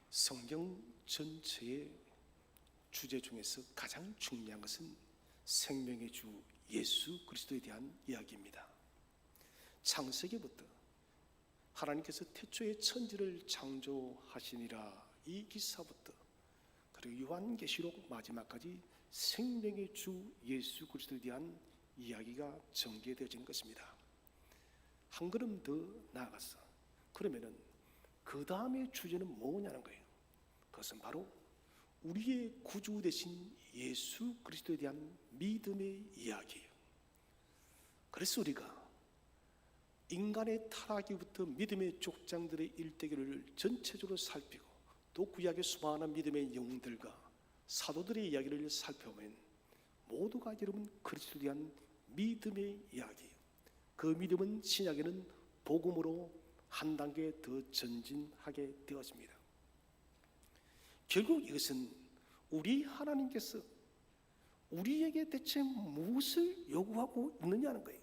성경 전체의 주제 중에서 가장 중요한 것은 생명의 주 예수 그리스도에 대한 이야기입니다. 창세기부터 하나님께서 태초에 천지를 창조하시니라 이 기사부터 그리고 요한계시록 마지막까지 생명의 주 예수 그리스도에 대한 이야기가 전개되어지는 것입니다. 한 걸음 더 나아가서 그러면은 그 다음의 주제는 뭐냐는 거예요. 그것은 바로 우리의 구주 되신 예수 그리스도에 대한 믿음의 이야기예요. 그래서 우리가 인간의 타락이부터 믿음의 족장들의 일대기를 전체적으로 살피고 또 구약의 수많은 믿음의 영웅들과 사도들의 이야기를 살펴보면 모두가 여러분 그리스도에 대한 믿음의 이야기예요. 그 믿음은 신약에는 복음으로 한 단계 더 전진하게 되었습니다. 결국 이것은 우리 하나님께서 우리에게 대체 무엇을 요구하고 있느냐는 거예요.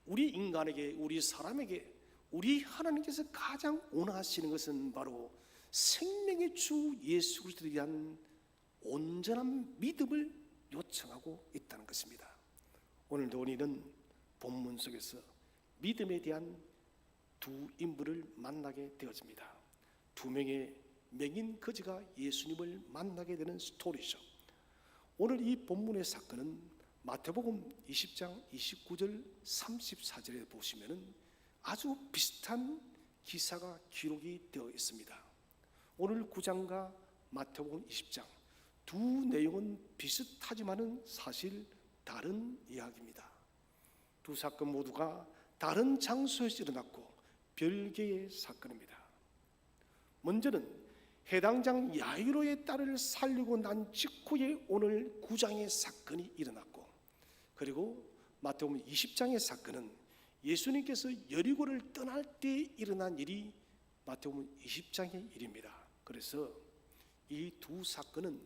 우리 인간에게, 우리 사람에게 우리 하나님께서 가장 원하시는 것은 바로 생명의 주 예수 그리스도에 대한 온전한 믿음을 요청하고 있다는 것입니다. 오늘도 우리는 본문 속에서 믿음에 대한 두 인물을 만나게 되었습니다. 두 명의 맹인 거지가 예수님을 만나게 되는 스토리죠. 오늘 이 본문의 사건은 마태복음 20장 29절 34절에 보시면은 아주 비슷한 기사가 기록이 되어 있습니다. 오늘 9장과 마태복음 20장 두 내용은 비슷하지만은 사실 다른 이야기입니다. 두 사건 모두가 다른 장소에서 일어났고 별개의 사건입니다. 먼저는 해당장 야이로의 딸을 살리고 난 직후에 오늘 9장의 사건이 일어났고, 그리고 마태복음 20장의 사건은 예수님께서 여리고를 떠날 때 일어난 일이 마태복음 20장의 일입니다. 그래서 이 두 사건은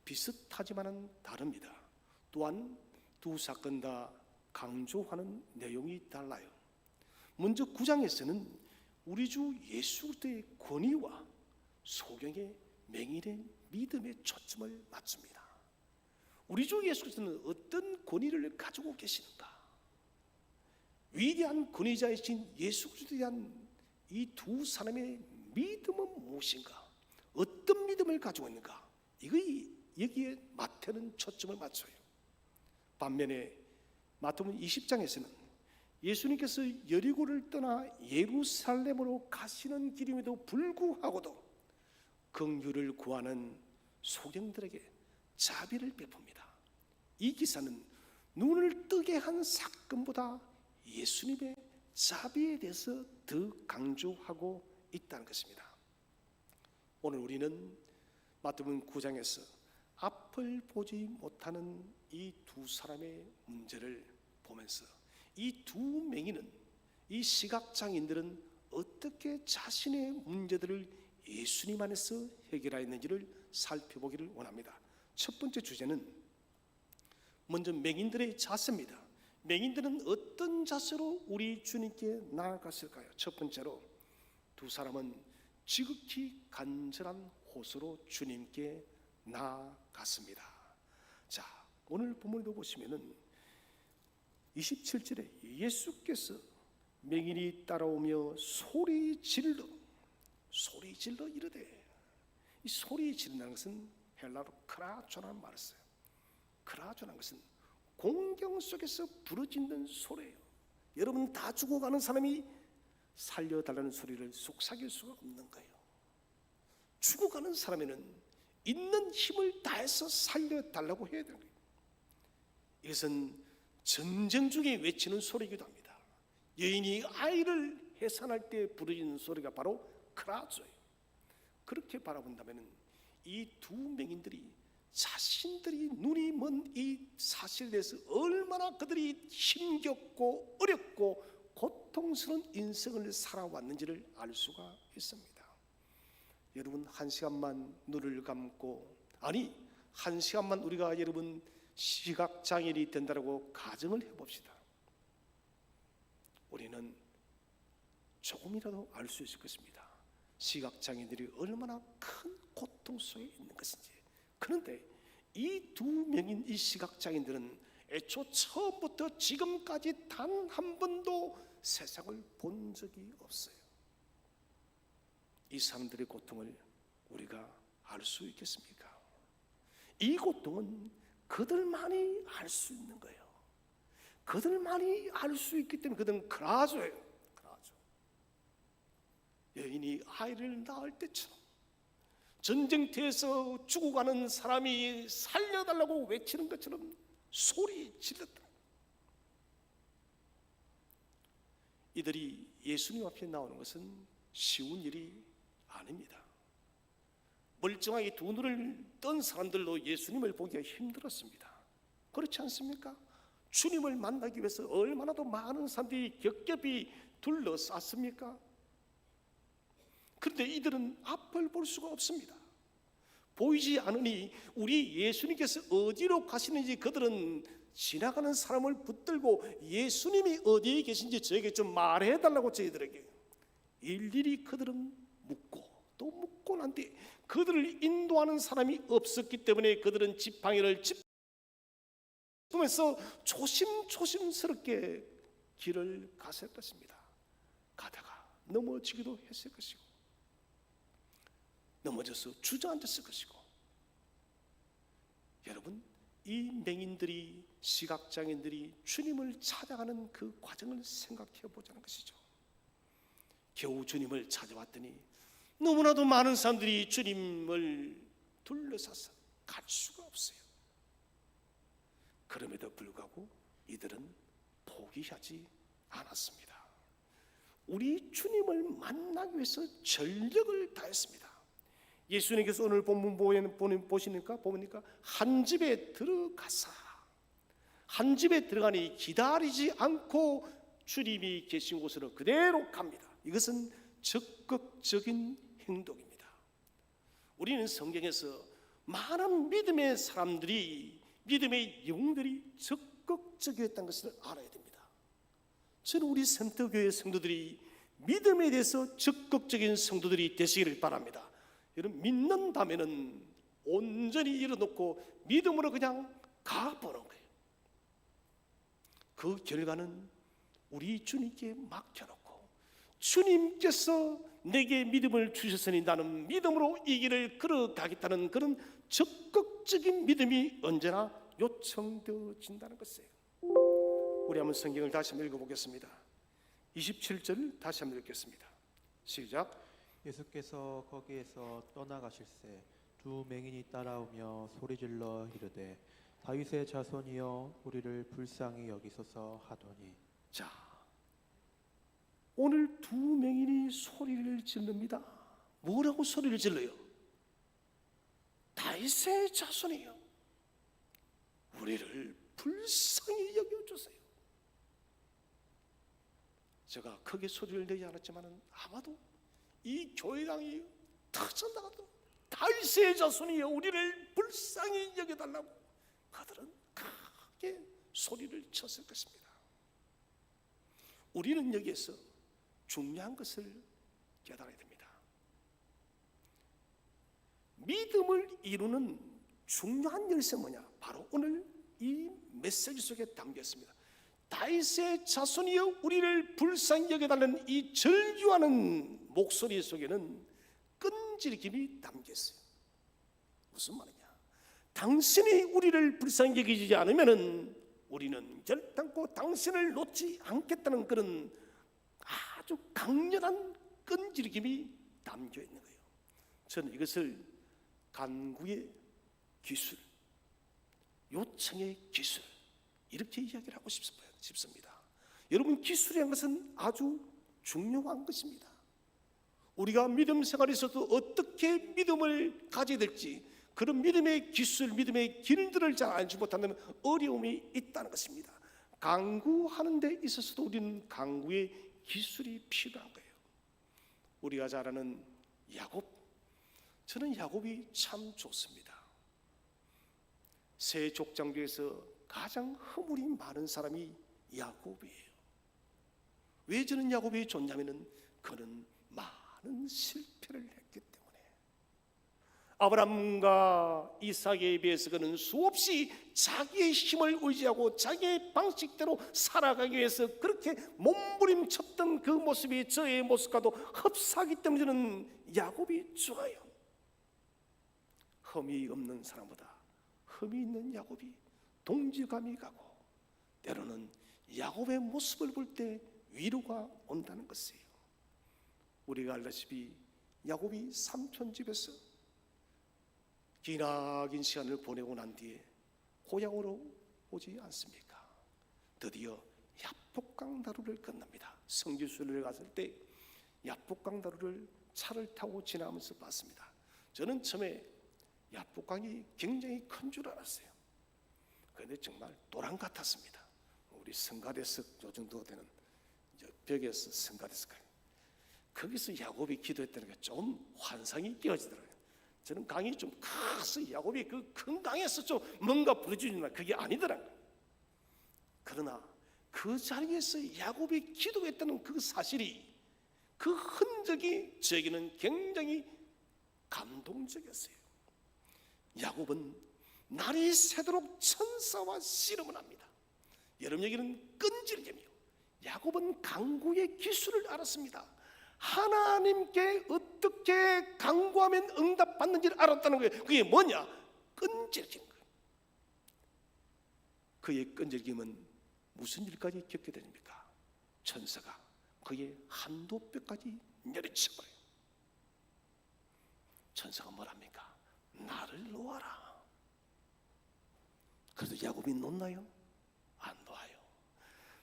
비슷하지만은 다릅니다. 또한 두 사건 다 강조하는 내용이 달라요. 먼저 9장에서는 우리 주 예수 그리스도의 권위와 소경의 맹인의 믿음에 초점을 맞춥니다. 우리 주 예수 그리스도는 어떤 권위를 가지고 계시는가? 위대한 권위자이신 예수 그리스도에 대한 이 두 사람의 믿음은 무엇인가? 어떤 믿음을 가지고 있는가? 여기에 마태는 초점을 맞춰요. 반면에 마태복음 20장에서는 예수님께서 여리고를 떠나 예루살렘으로 가시는 길임에도 불구하고도 긍휼을 구하는 소경들에게 자비를 베풉니다. 이 기사는 눈을 뜨게 한 사건보다 예수님의 자비에 대해서 더 강조하고 있다는 것입니다. 오늘 우리는 마태복음 9장에서 앞을 보지 못하는 이 두 사람의 문제를 보면서 이 두 맹인은, 이 시각장애인들은 어떻게 자신의 문제들을 예수님 안에서 해결하였는지를 살펴보기를 원합니다. 첫 번째 주제는 먼저 맹인들의 자세입니다. 맹인들은 어떤 자세로 우리 주님께 나아갔을까요? 첫 번째로 두 사람은 지극히 간절한 호소로 주님께 나아갔습니다. 자, 오늘 본문을 보시면은 27절에 예수께서 맹인이 따라오며 소리 질러 이르되, 이 소리 지른다는 것은 헬라로 크라조라는 말을 써요. 크라조라는 것은 공경 속에서 부르짖는 소리예요. 여러분 다 죽어가는 사람이 살려달라는 소리를 속삭일 수가 없는 거예요. 죽어가는 사람에는 있는 힘을 다해서 살려달라고 해야 되는 거예요. 이것은 전쟁 중에 외치는 소리이기도 합니다. 여인이 아이를 해산할 때 부르짖는 소리가 바로 크라조예요. 그렇게 바라본다면 이 두 맹인들이 자신들이 눈이 먼 이 사실에 대해서 얼마나 그들이 힘겹고 어렵고 고통스러운 인생을 살아왔는지를 알 수가 있습니다. 여러분 한 시간만 눈을 감고, 아니 한 시간만 우리가 여러분 시각장애인이 된다고 가정을 해봅시다. 우리는 조금이라도 알 수 있을 것입니다. 시각장애인들이 얼마나 큰 고통 속에 있는 것인지. 그런데 이 두 명인 이 시각장애인들은 애초 처음부터 지금까지 단 한 번도 세상을 본 적이 없어요. 이 사람들의 고통을 우리가 알 수 있겠습니까? 이 고통은 그들만이 알 수 있는 거예요. 그들만이 알 수 있기 때문에 그들은 그라조예요. 그라조. 여인이 아이를 낳을 때처럼 전쟁터에서 죽어가는 사람이 살려달라고 외치는 것처럼 소리 질렀다. 이들이 예수님 앞에 나오는 것은 쉬운 일이 아닙니다. 멀쩡하게 두 눈을 뜬 사람들도 예수님을 보기가 힘들었습니다. 그렇지 않습니까? 주님을 만나기 위해서 얼마나 더 많은 사람들이 겹겹이 둘러쌌습니까? 그런데 이들은 앞을 볼 수가 없습니다. 보이지 않으니 우리 예수님께서 어디로 가시는지 그들은 지나가는 사람을 붙들고 예수님이 어디에 계신지 저에게 좀 말해달라고 저희들에게 일일이 그들은 묻고 또 묻고 난 뒤에 그들을 인도하는 사람이 없었기 때문에 그들은 지팡이를 짚으면서 조심스럽게 길을 갔을 것입니다. 가다가 넘어지기도 했을 것이고 넘어져서 주저앉았을 것이고. 여러분, 이 맹인들이 시각장애인들이 주님을 찾아가는 그 과정을 생각해 보자는 것이죠. 겨우 주님을 찾아왔더니 너무나도 많은 사람들이 주님을 둘러싸서 갈 수가 없어요. 그럼에도 불구하고 이들은 포기하지 않았습니다. 우리 주님을 만나기 위해서 전력을 다했습니다. 예수님께서 오늘 본문 보시니까 한 집에 들어가사 한 집에 들어가니 기다리지 않고 주님이 계신 곳으로 그대로 갑니다. 이것은 적극적인 행동입니다. 우리는 성경에서 많은 믿음의 사람들이 믿음의 영웅들이 적극적이었다는 것을 알아야 됩니다. 저는 우리 센터교회 성도들이 믿음에 대해서 적극적인 성도들이 되시기를 바랍니다. 여러분, 믿는다면은 온전히 일어놓고 믿음으로 그냥 가보는 거예요. 그 결과는 우리 주님께 맡겨놓고 주님께서 내게 믿음을 주셨으니 나는 믿음으로 이 길을 걸어가겠다는 그런 적극적인 믿음이 언제나 요청되어진다는 것이에요. 우리 한번 성경을 다시 한번 읽어보겠습니다. 27절 다시 한번 읽겠습니다. 시작. 예수께서 거기에서 떠나가실새 두 맹인이 따라오며 소리질러 이르되 다윗의 자손이여 우리를 불쌍히 여기소서 하더니. 자, 오늘 두 맹인이 소리를 지릅니다. 뭐라고 소리를 질러요? 다윗의 자손이여 우리를 불쌍히 여겨주세요. 제가 크게 소리를 내지 않았지만 아마도 이 교회당이 터져나가도 다윗의 자손이여 우리를 불쌍히 여겨달라고 그들은 크게 소리를 쳤을 것입니다. 우리는 여기에서 중요한 것을 깨달아야 됩니다. 믿음을 이루는 중요한 열쇠는 뭐냐? 바로 오늘 이 메시지 속에 담겨 있습니다. 다윗의 자손이여 우리를 불쌍히 여겨달라는 이 절규하는 목소리 속에는 끈질김이 담겨 있어요. 무슨 말이냐? 당신이 우리를 불쌍히 여기지 않으면 우리는 결단코 당신을 놓지 않겠다는 그런 아주 강렬한 끈질김이 담겨 있는 거예요. 저는 이것을 간구의 기술, 요청의 기술 이렇게 이야기를 하고 싶습니다. 여러분, 기술이라는 것은 아주 중요한 것입니다. 우리가 믿음 생활에서도 어떻게 믿음을 가져야 될지 그런 믿음의 기술, 믿음의 길들을 잘 알지 못한다면 어려움이 있다는 것입니다. 간구하는 데 있어서도 우리는 간구의 기술이 필요한 거예요. 우리가 잘 아는 야곱, 저는 야곱이 참 좋습니다. 세 족장 중에서 가장 허물이 많은 사람이 야곱이에요. 왜 저는 야곱이 좋냐면은 그는 많은 많은 실패를 했기 때문에 아브라함과 이삭에 비해서 그는 수없이 자기의 힘을 의지하고 자기의 방식대로 살아가기 위해서 그렇게 몸부림쳤던 그 모습이 저의 모습과도 흡사하기 때문에 저는 야곱이 좋아요. 흠이 없는 사람보다 흠이 있는 야곱이 동질감이 가고 때로는 야곱의 모습을 볼 때 위로가 온다는 것이에요. 우리가 알다시피 야곱이 삼촌 집에서 기나긴 시간을 보내고 난 뒤에 고향으로 오지 않습니까? 드디어 야복강 다루를 건넙니다. 성지순례를 갔을 때 야복강 다루를 차를 타고 지나면서 봤습니다. 저는 처음에 야복강이 굉장히 큰 줄 알았어요. 그런데 정말 도랑 같았습니다. 우리 성가대석 요 정도 되는 벽에서 성가대석 거기서 야곱이 기도했다는 게 좀 환상이 끼어지더라고요. 저는 강이 좀 커서 야곱이 그 큰 강에서 좀 뭔가 부르짖는 그게 아니더라고요. 그러나 그 자리에서 야곱이 기도했다는 그 사실이 그 흔적이 저에게는 굉장히 감동적이었어요. 야곱은 날이 새도록 천사와 씨름을 합니다. 여러분 얘기는 끈질기며 야곱은 강구의 기술을 알았습니다. 하나님께 어떻게 강구하면 응답받는지를 알았다는 거예요. 그게 뭐냐? 끈질긴 거예요. 그의 끈질김은 무슨 일까지 겪게 됩니까? 천사가 그의 한도 뼈까지 내리쳐버려요. 천사가 뭐랍니까? 나를 놓아라. 그래도 야곱이 놓나요? 안 놓아요.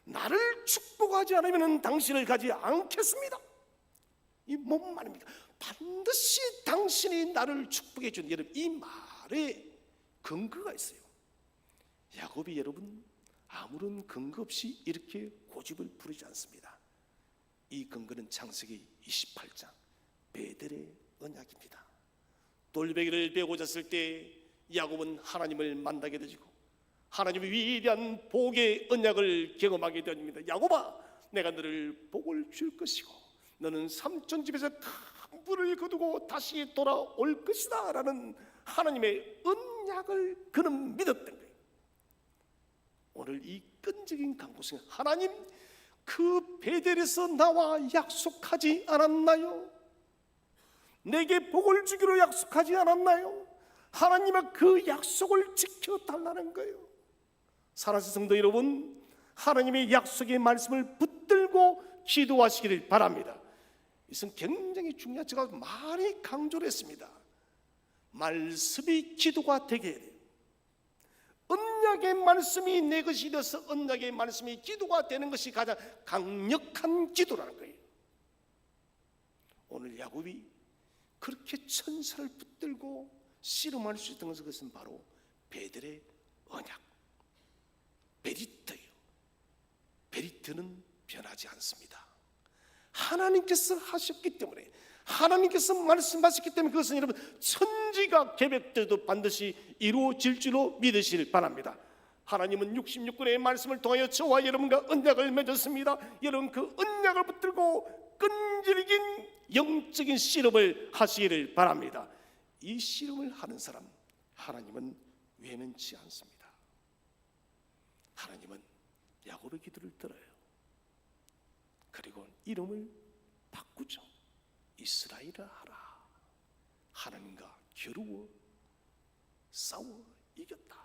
나를 축복하지 않으면 당신을 가지 않겠습니다. 이 뭔 말입니까? 반드시 당신이 나를 축복해 준 여러분, 이 말에 근거가 있어요. 야곱이 여러분 아무런 근거 없이 이렇게 고집을 부리지 않습니다. 이 근거는 창세기 28장 베델의 언약입니다. 돌베개를 베고 잤을 때 야곱은 하나님을 만나게 되고 하나님의 위대한 복의 언약을 경험하게 됩니다. 야곱아, 내가 너를 복을 줄 것이고 너는 삼촌 집에서 큰 부를 거두고 다시 돌아올 것이다 라는 하나님의 언약을 그는 믿었던 거예요. 오늘 이 끈질긴 강구성, 하나님 그 베델에서 나와 약속하지 않았나요? 내게 복을 주기로 약속하지 않았나요? 하나님은 그 약속을 지켜달라는 거예요. 사랑하는 성도 여러분, 하나님의 약속의 말씀을 붙들고 기도하시기를 바랍니다. 이것은 굉장히 중요한, 제가 많이 강조를 했습니다. 말씀이 기도가 되게 해야 돼요. 언약의 말씀이 내 것이 되어서 언약의 말씀이 기도가 되는 것이 가장 강력한 기도라는 거예요. 오늘 야곱이 그렇게 천사를 붙들고 씨름할 수 있던 것은 바로 베델의 언약, 베리트예요. 베리트는 변하지 않습니다. 하나님께서 하셨기 때문에, 하나님께서 말씀하셨기 때문에 그것은 여러분 천지가 계획돼도 반드시 이루어질 줄로 믿으시길 바랍니다. 하나님은 66권의 말씀을 통하여 저와 여러분과 언약을 맺었습니다. 여러분 그 언약을 붙들고 끈질긴 영적인 씨름을 하시기를 바랍니다. 이 씨름을 하는 사람 하나님은 외면치 않습니다. 하나님은 야곱의 기도를 들어요. 그리고 이름을 바꾸죠. 이스라엘이라 하라. 하나님과 겨루어 싸워 이겼다.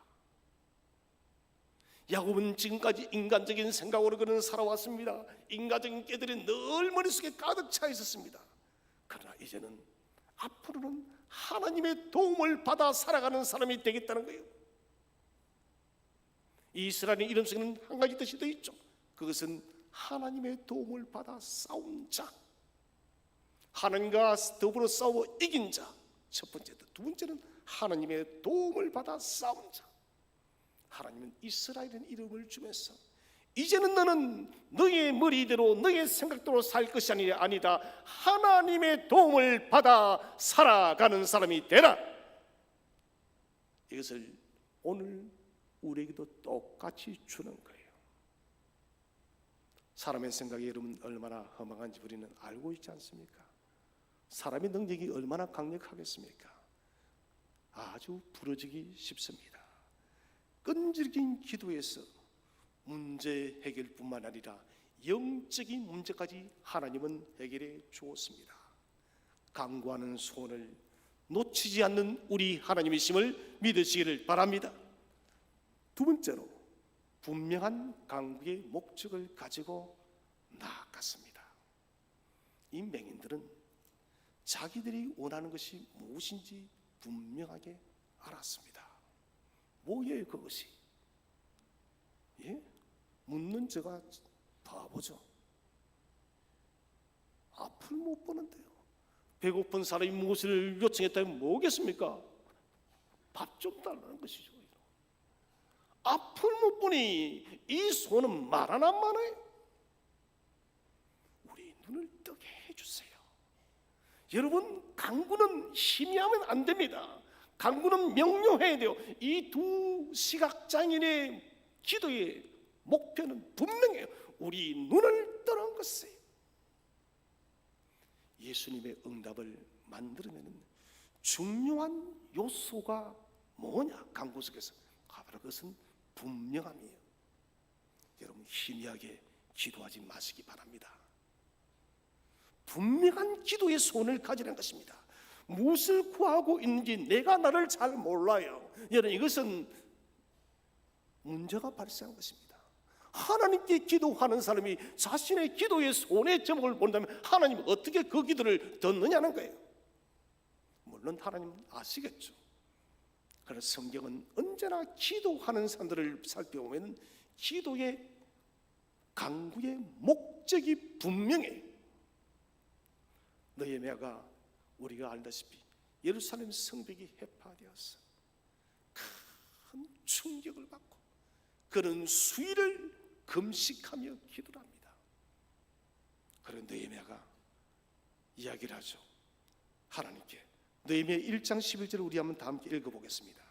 야곱은 지금까지 인간적인 생각으로 그는 살아왔습니다. 인간적인 깨들이 늘 머릿속에 가득 차 있었습니다. 그러나 이제는 앞으로는 하나님의 도움을 받아 살아가는 사람이 되겠다는 거예요. 이스라엘의 이름 속에는 한 가지 뜻이 더 있죠. 그것은 하나님의 도움을 받아 싸운 자, 하나님과 더불어 싸워 이긴 자. 첫 번째, 두 번째는 하나님의 도움을 받아 싸운 자. 하나님은 이스라엘은 이름을 주면서 이제는 너는 너의 머리대로 너의 생각대로 살 것이 아니다. 하나님의 도움을 받아 살아가는 사람이 되라. 이것을 오늘 우리에게도 똑같이 주는 거예요. 사람의 생각이 여러분 얼마나 허망한지 우리는 알고 있지 않습니까? 사람의 능력이 얼마나 강력하겠습니까? 아주 부러지기 쉽습니다. 끈질긴 기도에서 문제 해결뿐만 아니라 영적인 문제까지 하나님은 해결해 주었습니다. 간구하는 소원을 놓치지 않는 우리 하나님이심을 믿으시기를 바랍니다. 두 번째로 분명한 간구의 목적을 가지고 나아갔습니다. 이 맹인들은 자기들이 원하는 것이 무엇인지 분명하게 알았습니다. 뭐예요 그것이? 예? 묻는 제가 바보죠. 앞을 못 보는데요. 배고픈 사람이 무엇을 요청했다면 뭐겠습니까? 밥 좀 달라는 것이죠. 앞을 못 보니 이 손은 말 하나 마나요? 우리 눈을 뜨게 해주세요. 여러분, 간구는 희미하면 안 됩니다. 간구는 명료해야 돼요. 이 두 시각장애인의 기도의 목표는 분명해요. 우리 눈을 뜨는 것이에요. 예수님의 응답을 만들어내는 중요한 요소가 뭐냐? 간구 속에서 바로 그것은 분명함이에요. 여러분, 희미하게 기도하지 마시기 바랍니다. 분명한 기도의 손을 가지는 것입니다. 무엇을 구하고 있는지 내가 나를 잘 몰라요. 여러분, 이것은 문제가 발생한 것입니다. 하나님께 기도하는 사람이 자신의 기도의 손의 제목을 본다면 하나님은 어떻게 그 기도를 듣느냐는 거예요. 물론 하나님은 아시겠죠. 그래서 성경은 언제나 기도하는 사람들을 살펴보면 기도의 간구의 목적이 분명해. 느헤미야가 우리가 알다시피 예루살렘 성벽이 해파되어서 큰 충격을 받고 그는 수일을 금식하며 기도를 합니다. 그런데 느헤미야가 이야기를 하죠. 하나님께. 느헤미야 1장 11절을 우리 한번 다 함께 읽어보겠습니다.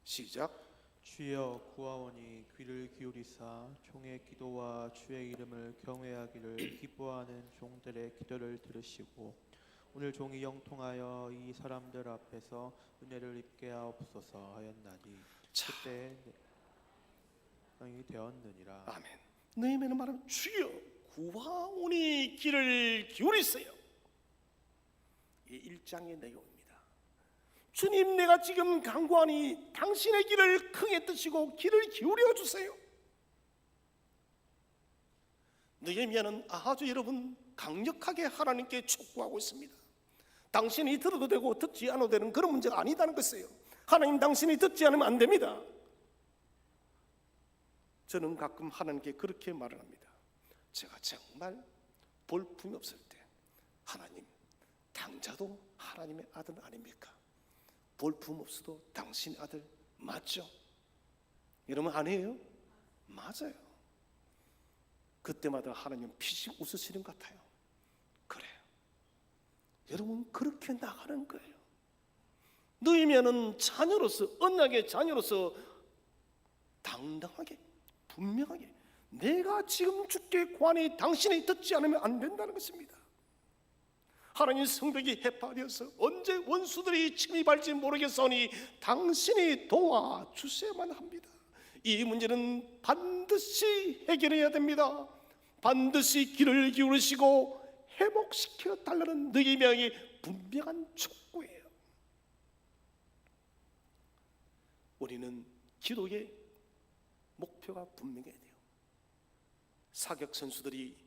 시작. 주여 구하오니 귀를 기울이사 종의 기도와 주의 이름을 경외하기를 기뻐하는 종들의 기도를 들으시고 오늘 종이 영통하여 이 사람들 앞에서 은혜를 입게 하옵소서 하였나니 그때 이 되었느니라. 아멘. 느헤미야는 말하면 주여 구하오니 귀를 기울이세요. 이 1장의 내용입니다. 주님, 내가 지금 간구하니 당신의 길을 크게 뜨시고 귀를 기울여 주세요. 느헤미야는 아주 여러분 강력하게 하나님께 촉구하고 있습니다. 당신이 들어도 되고 듣지 않아도 되는 그런 문제가 아니다는 것이에요. 하나님, 당신이 듣지 않으면 안 됩니다. 저는 가끔 하나님께 그렇게 말을 합니다. 제가 정말 볼품이 없을 때 하나님, 당자도 하나님의 아들 아닙니까? 볼품 없어도 당신 아들 맞죠? 이러면 아니에요? 맞아요. 그때마다 하나님 피식 웃으시는 것 같아요. 그래요. 여러분, 그렇게 나가는 거예요. 느헤미야는 자녀로서, 언약의 자녀로서 당당하게 분명하게 내가 지금 주께 구하니 당신이 듣지 않으면 안 된다는 것입니다. 하나님 성벽이 해파되어서 언제 원수들이 침입할지 모르겠사오니 당신이 도와주셔야만 합니다. 이 문제는 반드시 해결해야 됩니다. 반드시 귀를 기울이시고 회복시켜 달라는 느헤미야의 분명한 촉구예요. 우리는 기도의 목표가 분명해야 돼요. 사격 선수들이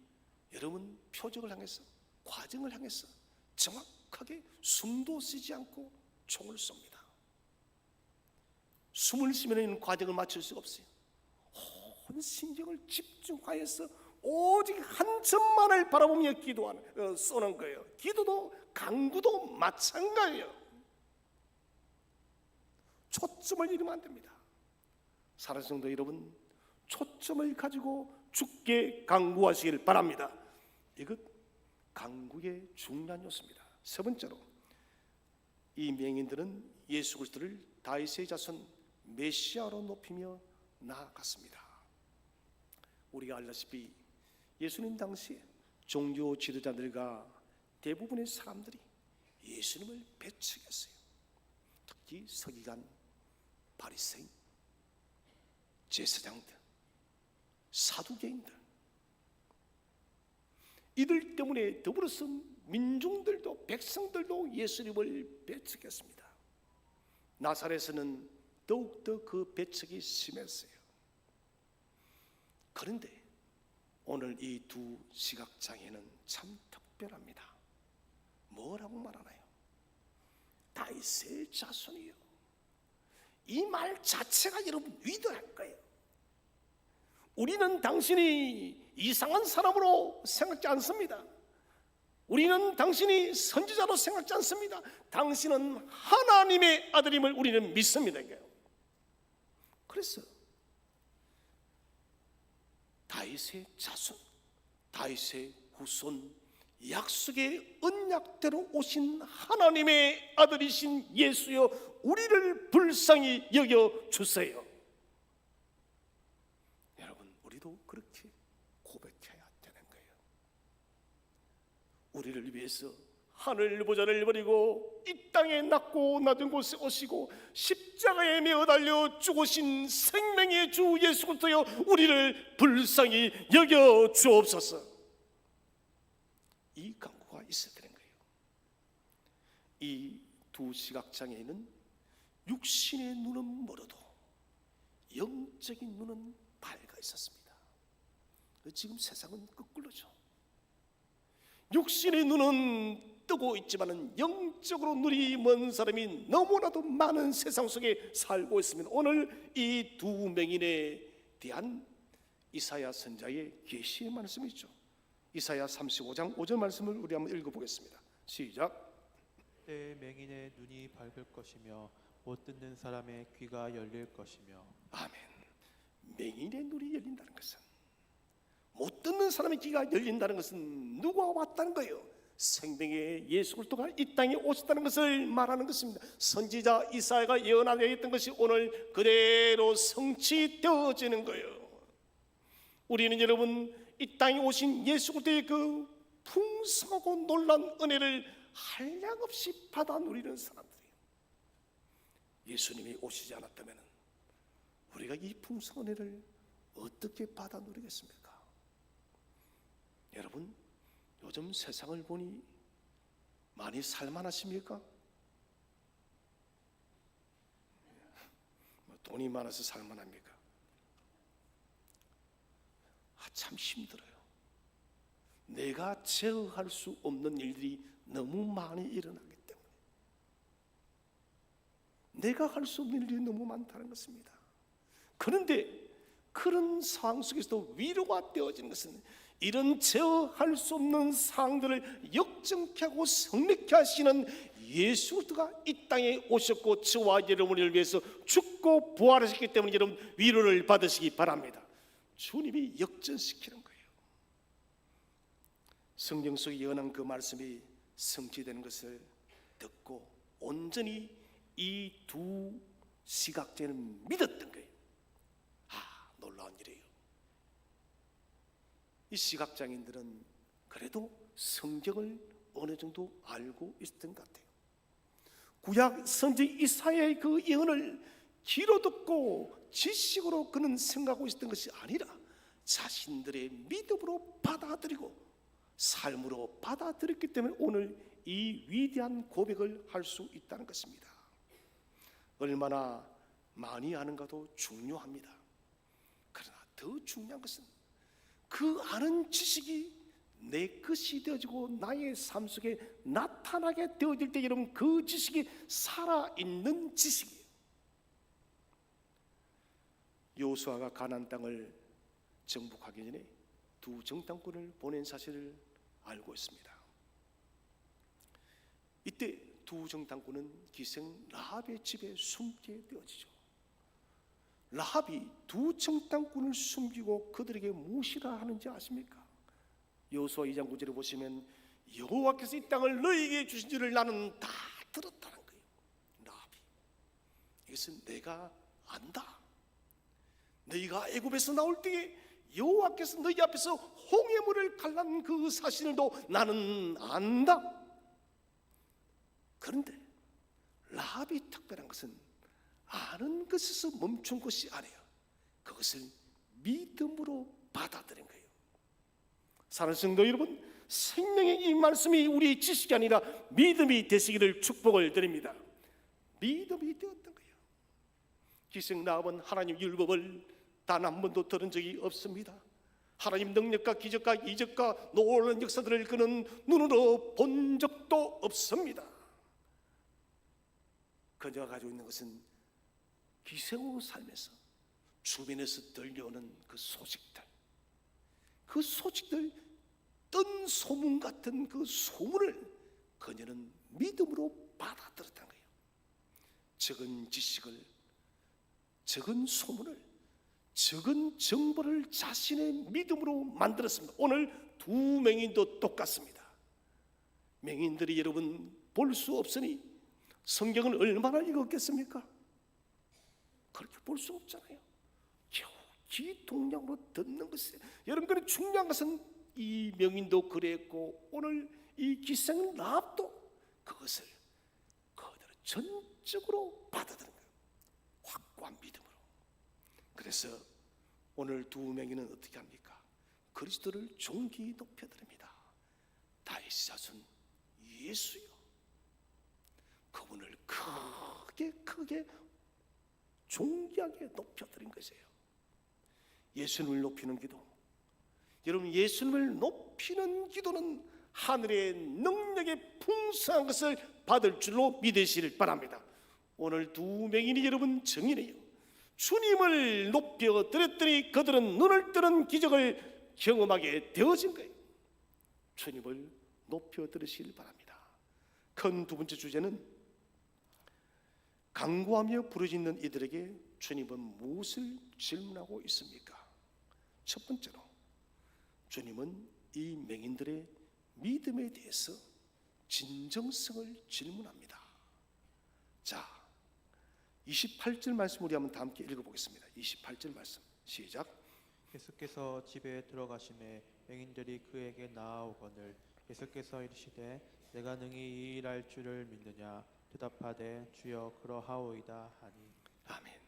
여러분 표적을 향해서, 과정을 향해서 정확하게 숨도 쉬지 않고 총을 쏩니다. 숨을 쉬면 과정을 맞출 수가 없어요. 온 신경을 집중하여서 오직 한 점만을 바라보며 기도하는, 쏘는 거예요. 기도도 간구도 마찬가지예요. 초점을 잃으면 안 됩니다. 사랑하는 성도 여러분, 초점을 가지고 주께 간구하시길 바랍니다. 이것 간구의 중요한 요소입니다. 세 번째로, 이 맹인들은 예수 그리스도를 다윗의 자손 메시아로 높이며 나아갔습니다. 우리가 알다시피 예수님 당시에 종교 지도자들과 대부분의 사람들이 예수님을 배척했어요. 특히 서기관, 바리새인, 제사장들, 사두개인들, 이들 때문에 더불어서 민중들도 백성들도 예수님을 배척했습니다. 나사렛에는 더욱더 그 배척이 심했어요. 그런데 오늘 이 두 시각장애는 참 특별합니다. 뭐라고 말하나요? 다윗의 자손이요. 이 말 자체가 여러분 위대할 거예요. 우리는 당신이 이상한 사람으로 생각지 않습니다. 우리는 당신이 선지자로 생각지 않습니다. 당신은 하나님의 아들임을 우리는 믿습니다. 그래서 다윗의 자손, 다윗의 후손, 약속의 언약대로 오신 하나님의 아들이신 예수여, 우리를 불쌍히 여겨 주세요. 여러분, 우리도 그렇게 고백해야 되는 거예요. 우리를 위해서 하늘 보좌를 버리고 이 땅에 낮고 낮은 곳에 오시고 십자가에 매어달려 죽으신 생명의 주 예수 그리스도여, 우리를 불쌍히 여겨 주옵소서. 이 간구가 있어야 되는 거예요. 이 두 시각장애인은 육신의 눈은 멀어도 영적인 눈은 밝아 있었습니다. 지금 세상은 거꾸로죠. 육신의 눈은 뜨고 있지만 영적으로 눈이 먼 사람이 너무나도 많은 세상 속에 살고 있습니다. 오늘 이 두 맹인에 대한 이사야 선지자의 계시의 말씀이 있죠. 이사야 35장 5절 말씀을 우리 한번 읽어보겠습니다. 시작. 때에 맹인의 눈이 밝을 것이며 못 듣는 사람의 귀가 열릴 것이며. 아멘. 맹인의 눈이 열린다는 것은, 못 듣는 사람의 귀가 열린다는 것은 누가 왔다는 거예요? 생명의 예수 그리스도가 이 땅에 오셨다는 것을 말하는 것입니다. 선지자 이사야가 예언하여 있던 것이 오늘 그대로 성취되어지는 거예요. 우리는 여러분, 이 땅에 오신 예수 그리스도의 그 풍성하고 놀라운 은혜를 한량없이 받아 누리는 사람들이에요. 예수님이 오시지 않았다면 우리가 이 풍성한 은혜를 어떻게 받아 누리겠습니까? 여러분, 요즘 세상을 보니 많이 살만하십니까? 돈이 많아서 살만합니까? 참 힘들어요. 내가 제어할 수 없는 일들이 너무 많이 일어나기 때문에, 내가 할 수 없는 일이 너무 많다는 것입니다. 그런데 그런 상황 속에서도 위로가 되어지는 것은, 이런 제어할 수 없는 상황들을 역정케 하고 성립케 하시는 예수 그리스도가 이 땅에 오셨고 저와 여러분을 위해서 죽고 부활하셨기 때문에 여러분 위로를 받으시기 바랍니다. 주님이 역전시키는 거예요. 성경 속에 예언한 그 말씀이 성취되는 것을 듣고 온전히 이 두 시각장애는 믿었던 거예요. 놀라운 일이에요. 이 시각장애인들은 그래도 성경을 어느 정도 알고 있었던 것 같아요. 구약 선지 이사야의 그 예언을 귀로 듣고 지식으로 그는 생각하고 있었던 것이 아니라 자신들의 믿음으로 받아들이고 삶으로 받아들였기 때문에 오늘 이 위대한 고백을 할 수 있다는 것입니다. 얼마나 많이 아는가도 중요합니다. 그러나 더 중요한 것은 그 아는 지식이 내 것이 되어지고 나의 삶 속에 나타나게 되어질 때 여러분, 그 지식이 살아있는 지식이에요. 여호수아가 가나안 땅을 정복하기 전에 두 정탐꾼을 보낸 사실을 알고 있습니다. 이때 두 정탐꾼은 기생 라합의 집에 숨게 되어지죠. 라합이 두 정탐꾼을 숨기고 그들에게 무엇이라 하는지 아십니까? 여호수아 2장 9절에 보시면 여호와께서 이 땅을 너희에게 주신 줄을 나는 다 들었다는 거예요. 라합이, 이것은 내가 안다. 너희가 애굽에서 나올 때에 여호와께서 너희 앞에서 홍해물을 갈란 그 사실도 나는 안다. 그런데 라합이 특별한 것은 아는 것에서 멈춘 것이 아니에요. 그것을 믿음으로 받아들인 거예요. 사랑하는 성도 여러분, 생명의 이 말씀이 우리의 지식이 아니라 믿음이 되시기를 축복을 드립니다. 믿음이 되었던 거예요. 기생 라합은 하나님 율법을 단 한 번도 들은 적이 없습니다. 하나님 능력과 기적과 이적과 놀라운 역사들을 그는 눈으로 본 적도 없습니다. 그녀가 가지고 있는 것은 기생으로 살면서 주변에서 들려오는 그 소식들 뜬 소문 같은 그 소문을 그녀는 믿음으로 받아들였다는 거예요. 적은 지식을, 적은 소문을, 적은 정보를 자신의 믿음으로 만들었습니다. 오늘 두 맹인도 똑같습니다. 맹인들이 여러분 볼 수 없으니 성경을 얼마나 읽었겠습니까? 그렇게 볼 수 없잖아요. 겨우 귀동냥으로 듣는 것이에요. 여러분, 그런 중요한 것은 이 명인도 그랬고 오늘 이 기생 라합도 그것을 그대로 전적으로 받아들인 거예요. 확고한 믿음으로. 그래서 오늘 두 명인은 어떻게 합니까? 그리스도를 존귀 높여드립니다. 다윗의 자손 예수요, 그분을 크게 존귀하게 높여드린 것이에요. 예수님을 높이는 기도, 여러분, 예수님을 높이는 기도는 하늘의 능력의 풍성한 것을 받을 줄로 믿으시길 바랍니다. 오늘 두 명인이 여러분 증인이에요. 주님을 높여드렸더니 그들은 눈을 뜨는 기적을 경험하게 되어진 거예요. 주님을 높여드리시길 바랍니다. 큰 두 번째 주제는 간구하며 부르짖는 이들에게 주님은 무엇을 질문하고 있습니까? 첫 번째로 주님은 이 맹인들의 믿음에 대해서 진정성을 질문합니다. 자, 28절 말씀 우리 한번 다 함께 읽어보겠습니다. 28절 말씀 시작. 예수께서 집에 들어가심에 맹인들이 그에게 나아오거늘 예수께서 이르시되 내가 능히 이 일할 줄을 믿느냐 대답하되 주여 그러하오이다 하니. 아멘.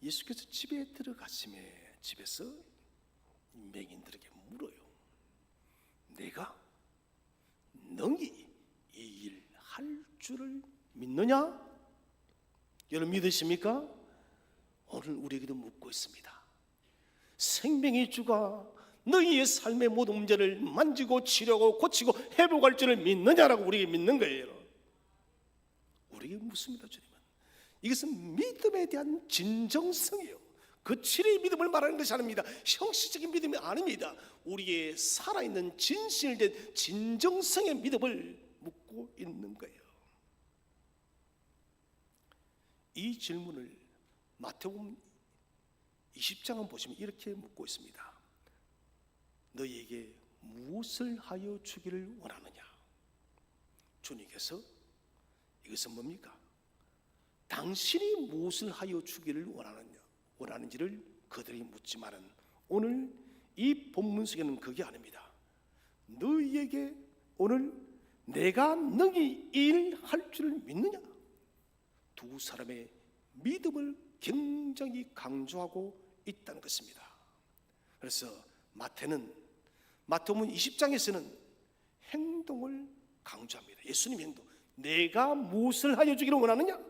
예수께서 집에 들어가심에 집에서 맹인들에게 물어요. 내가 능히 이 일 할 줄을 믿느냐? 여러분 믿으십니까? 오늘 우리에게도 묻고 있습니다. 생명의 주가 너희의 삶의 모든 문제를 만지고 치료하고 고치고 회복할 줄을 믿느냐라고 우리에게 믿는 거예요. 우리에게 묻습니다. 주님은 이것은 믿음에 대한 진정성이에요. 거칠의 믿음을 말하는 것이 아닙니다. 형식적인 믿음이 아닙니다. 우리의 살아있는 진실된 진정성의 믿음을 묻고 있는 거예요. 이 질문을 마태복음 20장을 보시면 이렇게 묻고 있습니다. 너희에게 무엇을 하여 주기를 원하느냐? 주님께서 이것은 뭡니까? 당신이 무엇을 하여 주기를 원하는지를 그들이 묻지만은 오늘 이 본문 속에는 그게 아닙니다. 너희에게 오늘 내가 능히 일할 줄을 믿느냐? 두 사람의 믿음을 굉장히 강조하고 있다는 것입니다. 그래서 마태복음 20장에서는 행동을 강조합니다. 예수님의 행동. 내가 무엇을 하여 주기를 원하느냐?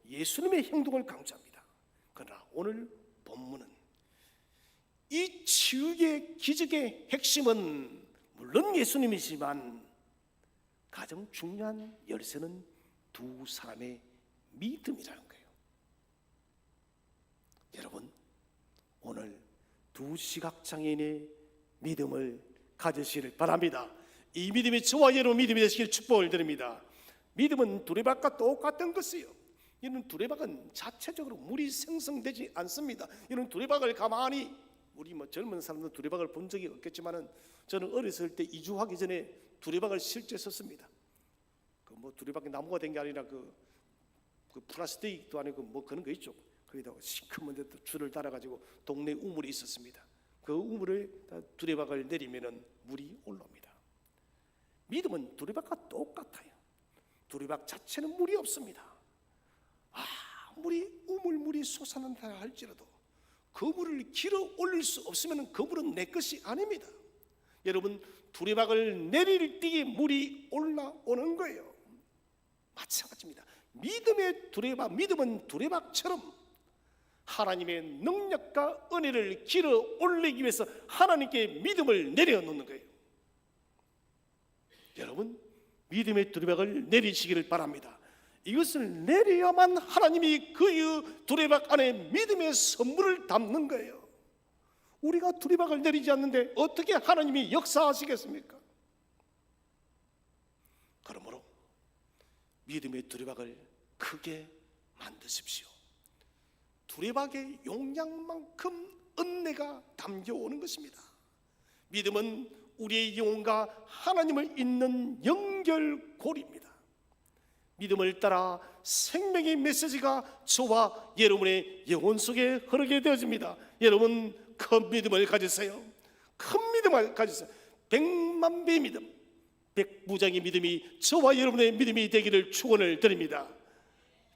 예수님의 행동을 강조합니다. 그러나 오늘 본문은 이 치유의 기적의 핵심은 물론 예수님이지만 가장 중요한 열쇠는 두 사람의 믿음이라는 거예요. 여러분, 오늘 두 시각장애인의 믿음을 가지시길 바랍니다. 이 믿음이 저와 여러분 믿음이 되시길 축복을 드립니다. 믿음은 두레박과 똑같은 것이에요. 이런 두레박은 자체적으로 물이 생성되지 않습니다. 이런 두레박을 가만히 우리 젊은 사람들 두레박을 본 적이 없겠지만은 저는 어렸을 때 이주하기 전에 두레박을 실제 썼습니다. 그 두레박이 나무가 된 게 아니라 그 플라스틱도 아니고 그런 거 있죠. 거기다가 시커먼 데 줄을 달아가지고 동네 우물이 있었습니다. 그 우물에 두레박을 내리면은 물이 올라옵니다. 믿음은 두레박과 똑같아요. 두레박 자체는 물이 없습니다. 아무리 우물물이 솟아난다 할지라도 그 물을 길어 올릴 수 없으면 그 물은 내 것이 아닙니다. 여러분, 두레박을 내릴 때에 물이 올라오는 거예요. 마찬가지입니다. 믿음의 두레박, 믿음은 두레박처럼 하나님의 능력과 은혜를 길어 올리기 위해서 하나님께 믿음을 내려놓는 거예요. 여러분, 믿음의 두레박을 내리시기를 바랍니다. 이것을 내려야만 하나님이 그의 두레박 안에 믿음의 선물을 담는 거예요. 우리가 두레박을 내리지 않는데 어떻게 하나님이 역사하시겠습니까? 그러므로 믿음의 두레박을 크게 만드십시오. 두레박의 용량만큼 은혜가 담겨오는 것입니다. 믿음은 우리의 영혼과 하나님을 잇는 연결고리입니다. 믿음을 따라 생명의 메시지가 저와 여러분의 영혼 속에 흐르게 되어집니다. 여러분, 큰 믿음을 가지세요. 큰 믿음을 가지세요. 100만 배의 믿음, 100부장의 믿음이 저와 여러분의 믿음이 되기를 축원을 드립니다.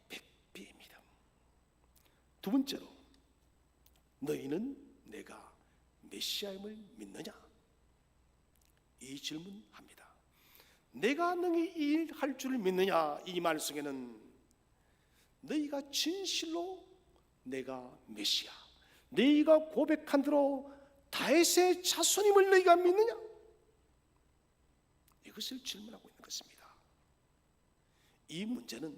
100배의 믿음. 두 번째로, 너희는 내가 메시아임을 믿느냐? 이 질문합니다. 내가 능히 이 일 할 줄을 믿느냐? 이 말 속에는 너희가 진실로 내가 메시아, 너희가 고백한 대로 다윗의 자손임을 너희가 믿느냐? 이것을 질문하고 있는 것입니다. 이 문제는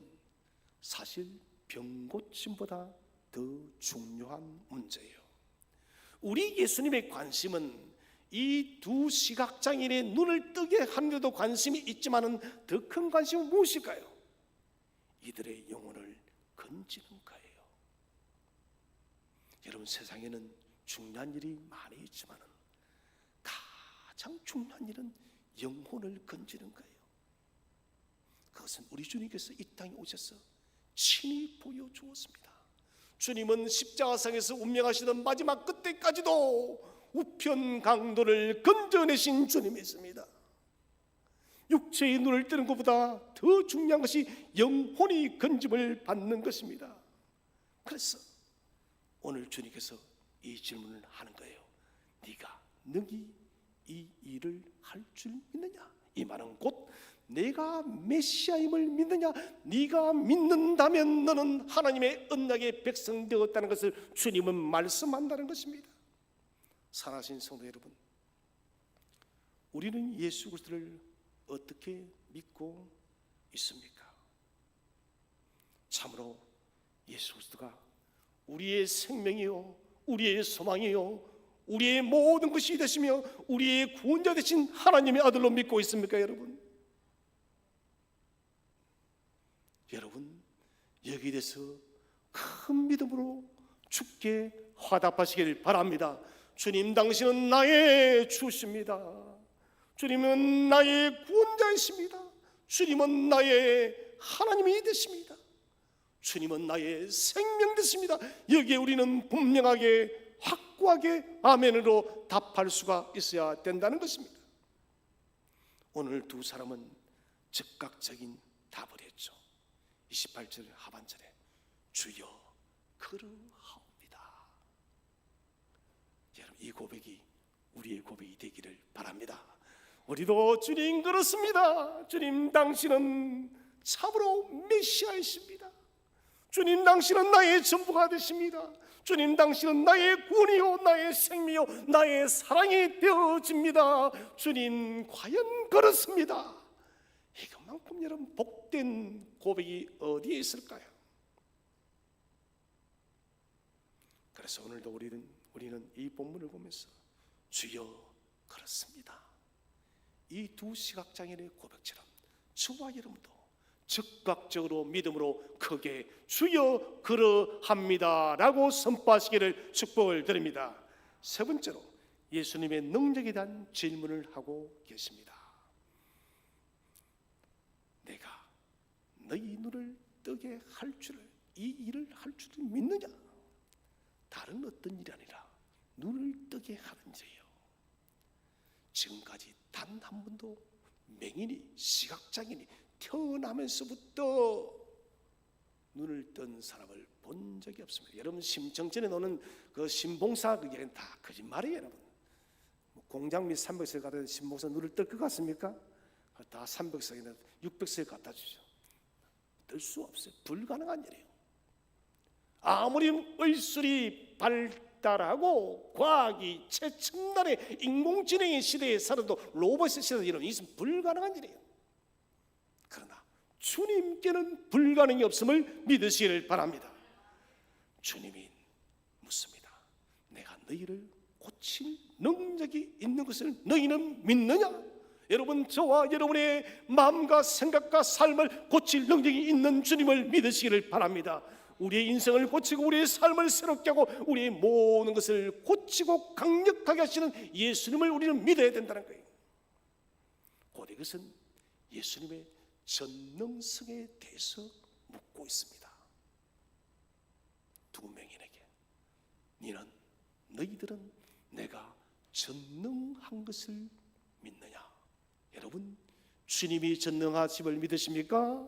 사실 병고침보다 더 중요한 문제예요. 우리 예수님의 관심은 이 두 시각장애인의 눈을 뜨게 하는데도 관심이 있지만은 더 큰 관심은 무엇일까요? 이들의 영혼을 건지는 거예요. 여러분, 세상에는 중요한 일이 많이 있지만은 가장 중요한 일은 영혼을 건지는 거예요. 그것은 우리 주님께서 이 땅에 오셔서 친히 보여주었습니다. 주님은 십자가상에서 운명하시던 마지막 끝때까지도 우편 강도를 건져내신 주님이십니다. 육체의 눈을 뜨는 것보다 더 중요한 것이 영혼이 건짐을 받는 것입니다. 그래서 오늘 주님께서 이 질문을 하는 거예요. 네가 능히 이 일을 할 줄 믿느냐? 이 말은 곧 내가 메시아임을 믿느냐? 네가 믿는다면 너는 하나님의 언약의 백성 되었다는 것을 주님은 말씀한다는 것입니다. 사랑하신 성도 여러분, 우리는 예수 그리스도를 어떻게 믿고 있습니까? 참으로 예수 그리스도가 우리의 생명이요, 우리의 소망이요, 우리의 모든 것이 되시며 우리의 구원자 되신 하나님의 아들로 믿고 있습니까, 여러분? 여러분, 여기에 대해서 큰 믿음으로 주께 화답하시길 바랍니다. 주님, 당신은 나의 주십니다. 주님은 나의 구원자이십니다. 주님은 나의 하나님이 되십니다. 주님은 나의 생명 되십니다. 여기에 우리는 분명하게 확고하게 아멘으로 답할 수가 있어야 된다는 것입니다. 오늘 두 사람은 즉각적인 답을 했죠. 28절 하반절에 주여 그러하옵니다. 여러분, 이 고백이 우리의 고백이 되기를 바랍니다. 우리도 주님 그렇습니다. 주님, 당신은 참으로 메시아이십니다. 주님, 당신은 나의 전부가 되십니다. 주님, 당신은 나의 구원이요, 나의 생명이요, 나의 사랑이 되어집니다. 주님, 과연 그렇습니다. 이것만큼 여러분 복된 고백이 어디에 있을까요? 그래서 오늘도 우리는 이 본문을 보면서 주여 그렇습니다, 이 두 시각장애인의 고백처럼 저와 여러분도 즉각적으로 믿음으로 크게 주여 그러합니다 라고 선포하시기를 축복을 드립니다. 세 번째로 예수님의 능력에 대한 질문을 하고 계십니다. 내가 너희 눈을 뜨게 할 줄을, 이 일을 할 줄을 믿느냐? 다른 어떤 일이 아니라 눈을 뜨게 하는 일이에요. 지금까지 단 한 번도 맹인이, 시각장애인이 태어나면서부터 눈을 뜬 사람을 본 적이 없습니다. 여러분 심청전에 노는 그 신봉사 그 얘기는 다 거짓말이에요. 여러분 공장 및 300세 가던 신봉사 눈을 뜰 것 같습니까? 다 300세나 600세 갖다 주죠. 뜰 수 없어요. 불가능한 일이에요. 아무리 의술이 발달하고 과학이 최첨단의 인공지능의 시대에 살아도 로봇의 시대에 이런 이것은 불가능한 일이에요. 그러나 주님께는 불가능이 없음을 믿으시기를 바랍니다. 주님이 묻습니다. 내가 너희를 고칠 능력이 있는 것을 너희는 믿느냐? 여러분 저와 여러분의 마음과 생각과 삶을 고칠 능력이 있는 주님을 믿으시기를 바랍니다. 우리의 인생을 고치고 우리의 삶을 새롭게 하고 우리의 모든 것을 고치고 강력하게 하시는 예수님을 우리는 믿어야 된다는 거예요. 곧 이것은 예수님의 전능성에 대해서 묻고 있습니다. 두 맹인에게 너희들은 내가 전능한 것을 믿느냐? 여러분 주님이 전능하심을 믿으십니까?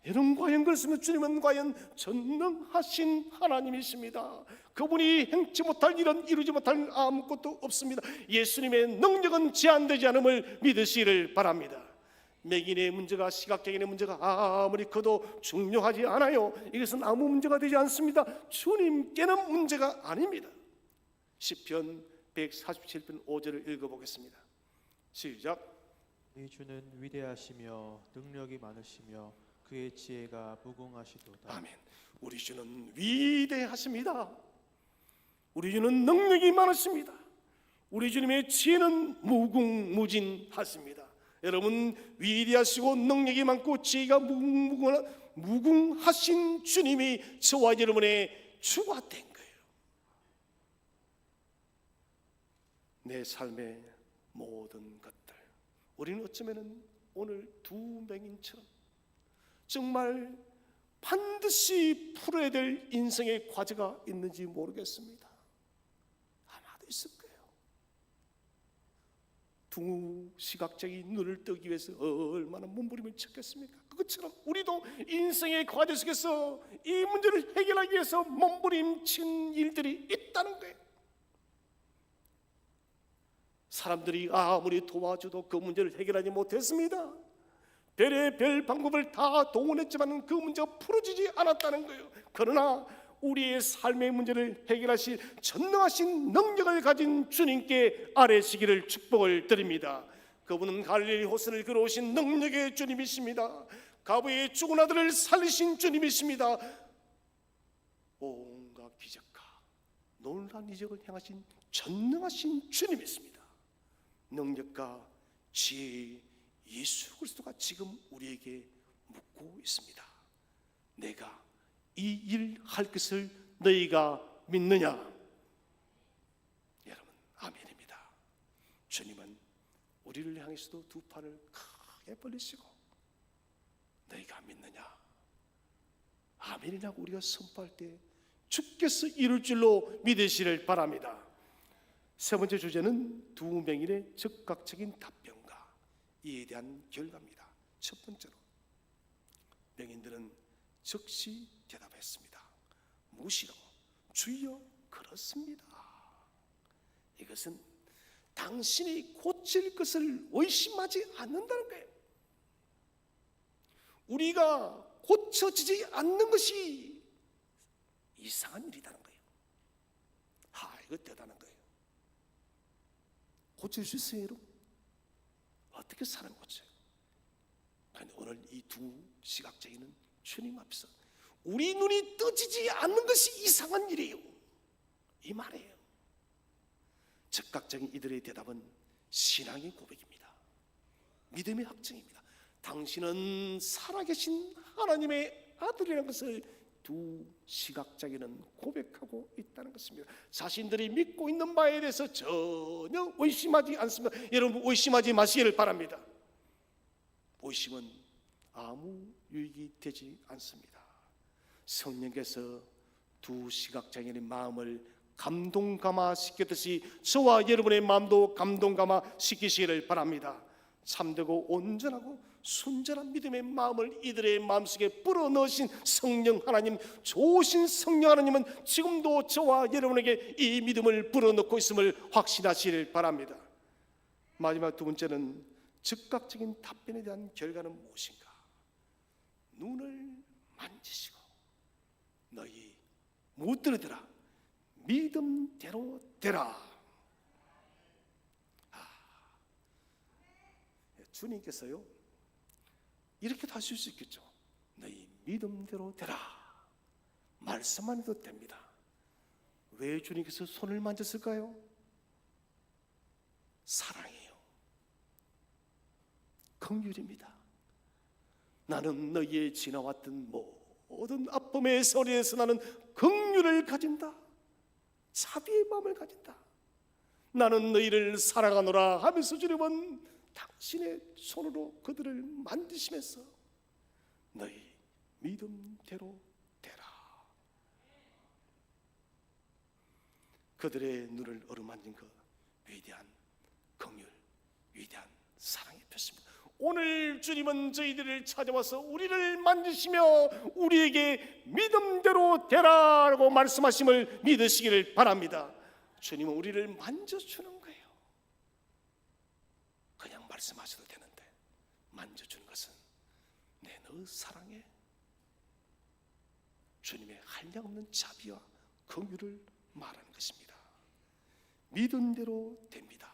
여러분 과연 그렇습니까? 주님은 과연 전능하신 하나님이십니다. 그분이 행치 못할 일은 이루지 못할 아무것도 없습니다. 예수님의 능력은 제한되지 않음을 믿으시기를 바랍니다. 맹인의 문제가 시각장애인의 문제가 아무리 커도 중요하지 않아요. 이것은 아무 문제가 되지 않습니다. 주님께는 문제가 아닙니다. 시편 147편 5절을 읽어보겠습니다. 시작. 이 주는 위대하시며 능력이 많으시며 그의 지혜가 무궁하시도다. 아멘. 우리 주는 위대하십니다. 우리 주는 능력이 많으십니다. 우리 주님의 지혜는 무궁무진하십니다. 여러분 위대하시고 능력이 많고 지혜가 무궁하신 주님이 저와 여러분의 주가 된 거예요. 내 삶의 모든 것들 우리는 어쩌면 오늘 두 맹인처럼 정말 반드시 풀어야 될 인생의 과제가 있는지 모르겠습니다. 아마도 있을 거예요. 두 시각장애인 눈을 뜨기 위해서 얼마나 몸부림을 쳤겠습니까? 그것처럼 우리도 인생의 과제 속에서 이 문제를 해결하기 위해서 몸부림친 일들이 있다는 거예요. 사람들이 아무리 도와줘도 그 문제를 해결하지 못했습니다. 별의별 방법을 다 동원했지만 그 문제가 풀어지지 않았다는 거예요. 그러나 우리의 삶의 문제를 해결하실 전능하신 능력을 가진 주님께 아뢰시기를 축복을 드립니다. 그분은 갈릴리 호수를 걸어오신 능력의 주님이십니다. 가부의 죽은 아들을 살리신 주님이십니다. 온갖 기적과 놀라운 이적을 행하신 전능하신 주님이십니다. 능력과 지혜의 예수 그리스도가 지금 우리에게 묻고 있습니다. 내가 이 일 할 것을 너희가 믿느냐? 여러분 아멘입니다. 주님은 우리를 향해서도 두 팔을 크게 벌리시고 너희가 믿느냐? 아멘이라고 우리가 선포할 때 주께서 이룰 줄로 믿으시를 바랍니다. 세 번째 주제는 두 맹인의 즉각적인 답변과 이에 대한 결과입니다. 첫 번째로 맹인들은 즉시 대답했습니다. 무시로 주여 그렇습니다. 이것은 당신이 고칠 것을 의심하지 않는다는 거예요. 우리가 고쳐지지 않는 것이 이상한 일이라는 거예요. 이거 대단한 거예요. 고칠 수 있어요, 여러분? 어떻게 사람 고쳐요? 그런데 오늘 이 두 시각장애인은 주님 앞에서 우리 눈이 떠지지 않는 것이 이상한 일이에요, 이 말이에요. 즉각적인 이들의 대답은 신앙의 고백입니다. 믿음의 확증입니다. 당신은 살아계신 하나님의 아들이라는 것을 두 시각장애인은 고백하고 있다는 것입니다. 자신들이 믿고 있는 바에 대해서 전혀 의심하지 않습니다. 여러분 의심하지 마시기를 바랍니다. 의심은 아무 유익이 되지 않습니다. 성령께서 두 시각장애인의 마음을 감동감화시켰듯이 저와 여러분의 마음도 감동감화시키시기를 바랍니다. 참되고 온전하고 순전한 믿음의 마음을 이들의 마음속에 불어넣으신 성령 하나님, 좋으신 성령 하나님은 지금도 저와 여러분에게 이 믿음을 불어넣고 있음을 확신하시길 바랍니다. 마지막 두 번째는 즉각적인 답변에 대한 결과는 무엇인가? 눈을 만지시고 너희 못 들으더라 믿음대로 되라. 주님께서요 이렇게도 하실 수 있겠죠. 너희 믿음대로 되라. 말씀만 해도 됩니다. 왜 주님께서 손을 만졌을까요? 사랑이에요. 긍휼입니다. 나는 너희의 지나왔던 모든 아픔의 소리에서 나는 긍휼을 가진다. 자비의 마음을 가진다. 나는 너희를 사랑하노라 하면서 주님은 당신의 손으로 그들을 만드시면서 너희 믿음대로 되라. 그들의 눈을 어루만진 그 위대한 긍휼, 위대한 사랑의 표시입니다. 오늘 주님은 저희들을 찾아와서 우리를 만지시며 우리에게 믿음대로 되라라고 말씀하심을 믿으시기를 바랍니다. 주님은 우리를 만져주는 거예요. 그냥 말씀하셔도 되는데 만져주는 것은 내 너 사랑에 주님의 한량없는 자비와 긍휼을 말하는 것입니다. 믿음대로 됩니다.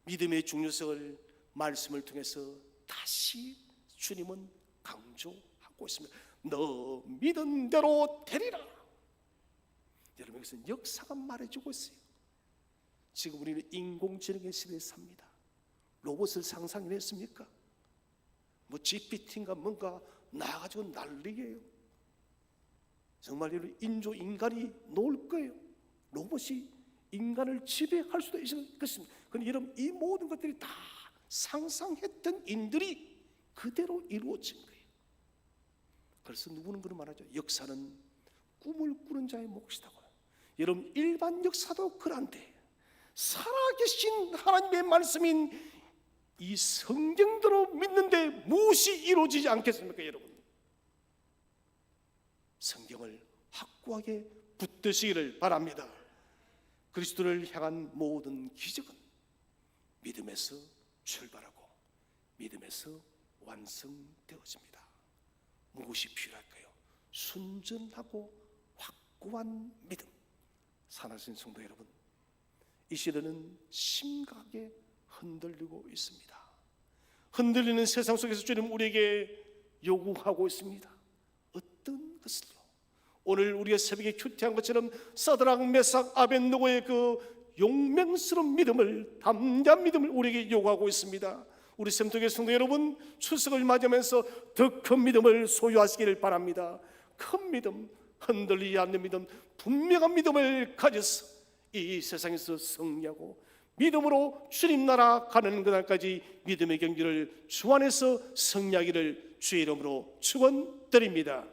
믿음의 중요성을 말씀을 통해서 다시 주님은 강조하고 있습니다. 너 믿음대로 되리라. 여러분, 여기서 역사가 말해주고 있어요. 지금 우리는 인공지능의 시대에 삽니다. 로봇을 상상했습니까? 뭐 GPT인가 뭔가 나와가지고 난리예요. 정말 인간이 놓을 거예요. 로봇이 인간을 지배할 수도 있을 것입니다. 그런데 여러분, 이 모든 것들이 다 상상했던 인들이 그대로 이루어진 거예요. 그래서 누구는 그런 말하죠. 역사는 꿈을 꾸는 자의 몫이다고요. 여러분, 일반 역사도 그런데 살아계신 하나님의 말씀인 이 성경대로 믿는데 무엇이 이루어지지 않겠습니까, 여러분? 성경을 확고하게 붙드시기를 바랍니다. 그리스도를 향한 모든 기적은 믿음에서 출발하고 믿음에서 완성되어집니다. 무엇이 필요할까요? 순전하고 확고한 믿음. 사랑하는 성도 여러분, 이 시대는 심각하게 흔들리고 있습니다. 흔들리는 세상 속에서 주님 우리에게 요구하고 있습니다. 어떤 것을요? 오늘 우리가 새벽에 큐티한 것처럼 사드락 메삭 아벳느고의 그 용맹스러운 믿음을, 담대한 믿음을 우리에게 요구하고 있습니다. 우리 샘통의 성도 여러분, 추석을 맞이하면서 더 큰 믿음을 소유하시기를 바랍니다. 큰 믿음, 흔들리지 않는 믿음, 분명한 믿음을 가져서 이 세상에서 승리하고 믿음으로 주님 나라 가는 그날까지 믿음의 경주를 주 안에서 승리하기를 주의 이름으로 축원드립니다.